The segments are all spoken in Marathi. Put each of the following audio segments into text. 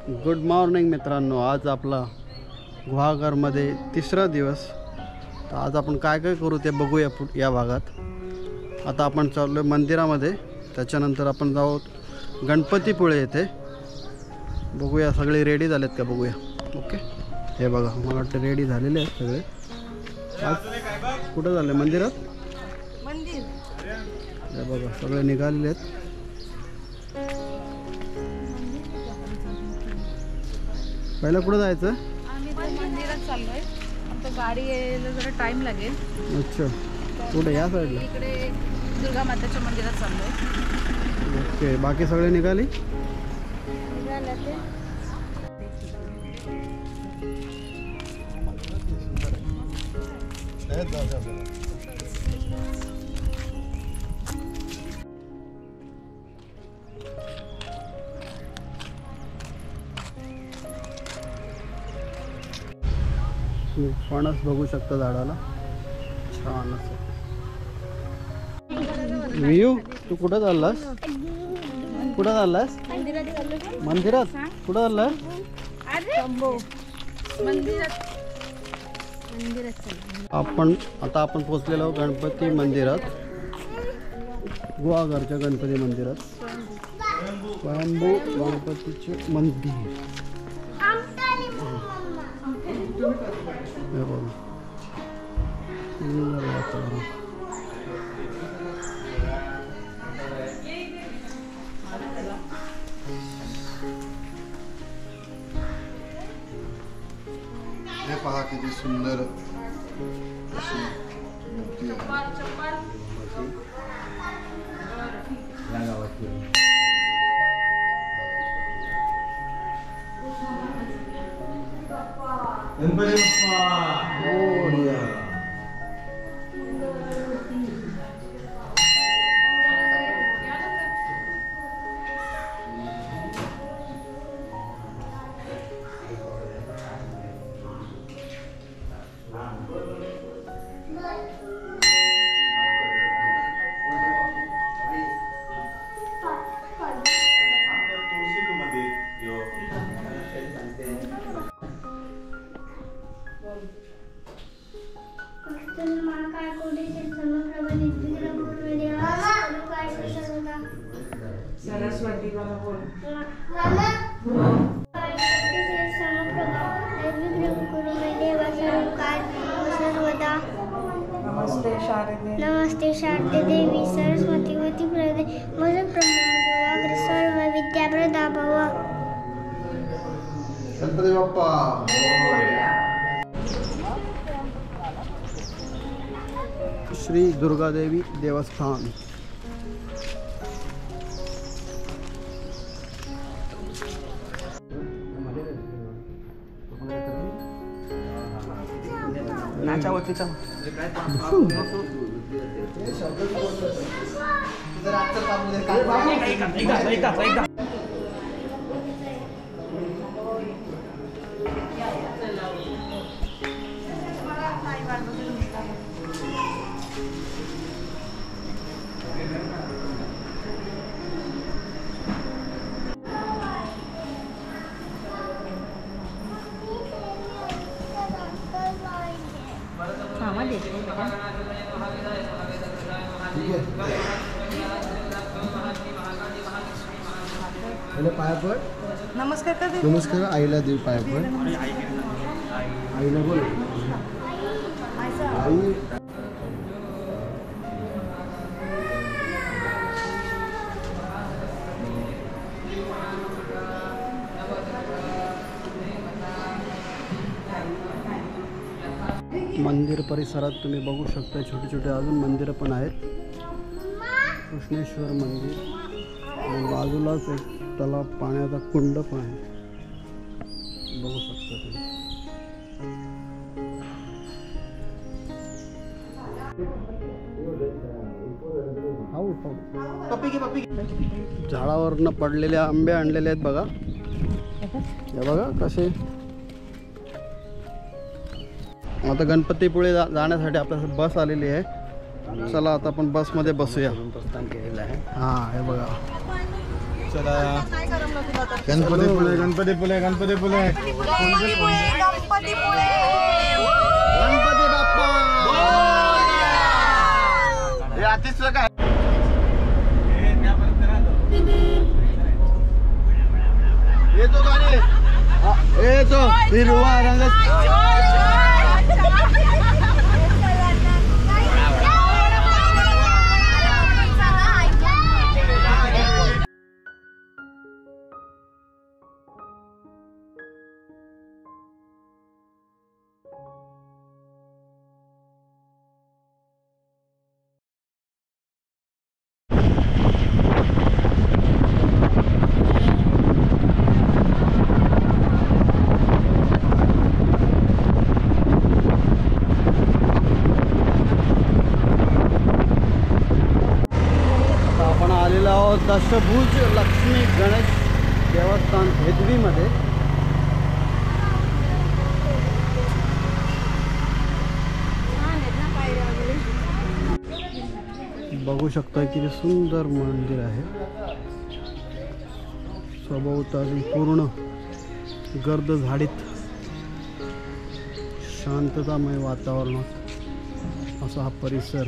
गुड मॉर्निंग मित्रांनो, आज आपला गुहागरमध्ये तिसरा दिवस. तर आज आपण काय काय करू ते बघूया या भागात. आता आपण चाललो आहे मंदिरामध्ये, त्याच्यानंतर आपण जाऊ गणपतीपुळे येथे. बघूया सगळे रेडी झालेत का बघूया. ओके, हे बघा मला वाटतं रेडी झालेले आहेत सगळे. आज कुठं झालं मंदिरात? मंदिर हे बघा सगळे निघालेले आहेत. पहिला कुठं जायचं? आम्ही मंदिरात चाललोय. आमच्या गाडी यायला जरा टाइम लागेल. अच्छा, कुठे? या साईडला इकडे दुर्गा माताच्या मंदिरात चाललोय. ओके, बाकी सगळे निघाली? फणस बघू शकता झाडाला, छान असं. वियू, तू कुठं चाललास? कुठं चाललास? मंदिरात. कुठं चाललास? आपण पोचलेलो गणपती मंदिरात, गुहागरच्या गणपती मंदिरात. स्वयंभू गणपतीचे मंदिर. हे पहा किती सुंदर अशी मूर्ती आहे. या गावात गणपती सरस्वती नमस्ते शारदे देवी सरस्वती वती प्रदे सर्व विद्याप्रदा भव. गणपती बाप्पा. श्री दुर्गादेवी देवस्थान. नमस्कार करते. नमस्कार. आईला देव पायापड. आईला बोल. आई मंदिर परिसरात तुम्ही बघू शकता छोटे छोटे अजून मंदिरं पण आहेत. कृष्णेश्वर मंदिर आणि बाजूलाच एक तलाव, पाण्याचा कुंड पण आहे, बघू शकता तुम्ही. झाडावरनं पडलेले आंबे आणलेले आहेत बघा. हे बघा कसे. आता गणपतीपुळे जाण्यासाठी आपल्याला बस आलेली आहे. चला आता आपण बसमध्ये बसूया. हां, हे बघा चला गणपतीपुळे गणपतीपुळे गणपतीपुळे गणपती बाप्पा हे अतिशय काय येतो गाडी येतो हिरवा रंग दशभुज लक्ष्मी गणेश देवस्थान हेदवीमध्ये बघू शकता किती सुंदर मंदिर आहे. सभोवताली पूर्ण गर्द झाडीत शांततामय वातावरणात असा हा परिसर.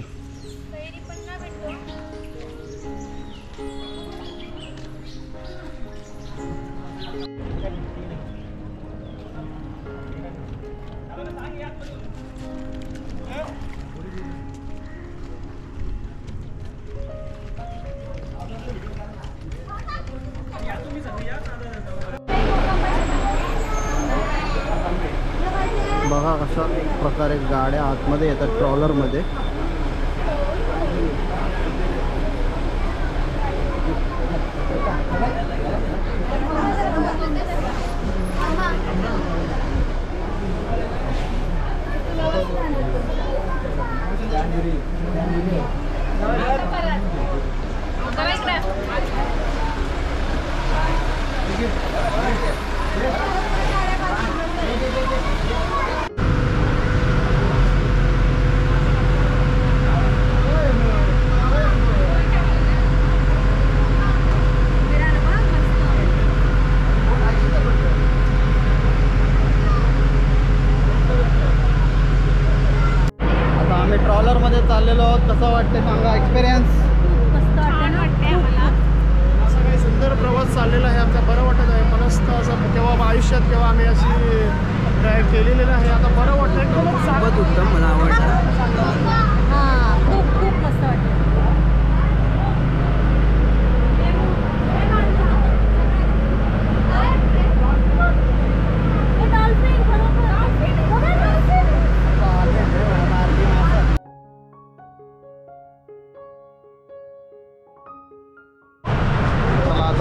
बघा कशा प्रकारे गाड्या आतमध्ये येतात ट्रॉलरमध्ये. चाललेलो आहोत. कसं वाटतं सांगा एक्सपिरियन्स? असा काही सुंदर प्रवास चाललेला आहे आमचा. बरं वाटत आहे. मनस्थ असं केव्हा आयुष्यात केव्हा आम्ही अशी ड्राईव्ह केलेली आहे. आता बरं वाटतं. एकदमच उत्तम. मला आवडलं. खूप खूप मस्त वाटतं.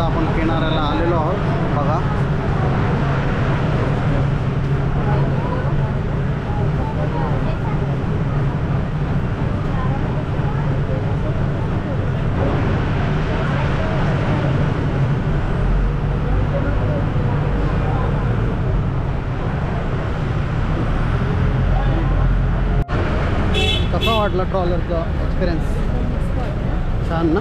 आपण किनाऱ्याला आलेलो आहोत. बघा कसा वाटला ट्रॉलरचा एक्सपिरियन्स? छान ना.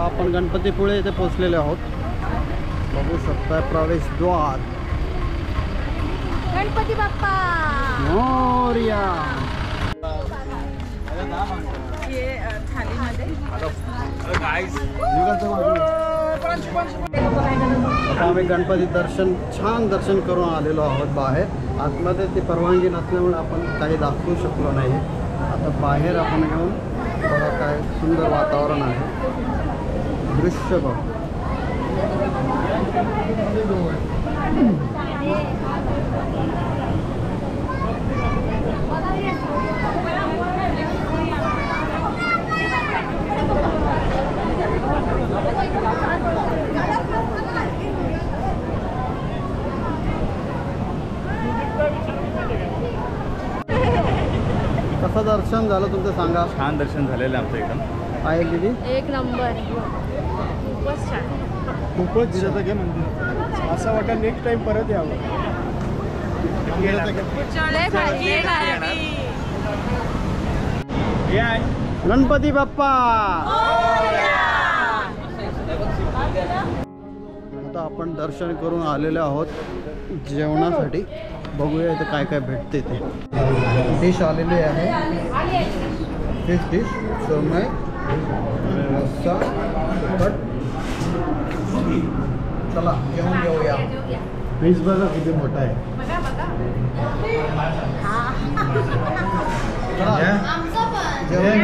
आपण गणपतीपुळे येथे पोहोचलेले आहोत. बघू शकता प्रवेशद्वार. गणपती बाप्पा मोरया. आता आम्ही गणपती छान दर्शन करून आलेलो आहोत. बाहेर आतमध्ये ती परवानगी नसल्यामुळे आपण काही दाखवू शकलो नाही. आता बाहेर आपण घेऊन बघा काय सुंदर वातावरण आहे. दृश्य बघ. कसं दर्शन झालं तुमचं सांगा. छान दर्शन झालेलं आहे आमचं एकदम. आहे दीदी. एक नंबर, खूपच छान. खूपच छान मंदिर. असं वाटतं नेक्स्ट टाइम परत यावं. लय भारी, लय भारी. गणपती बाप्पा. आता आपण दर्शन करून आलेले आहोत जेवणासाठी. बघूया इथं काय काय भेटते ते. डिश आलेली आहे. फिश डिश, सुरमई, रस्सा, तिखट. चला जेवण घेऊया. फिश बघा किती मोठा आहे. बघा बघा. चला जेवण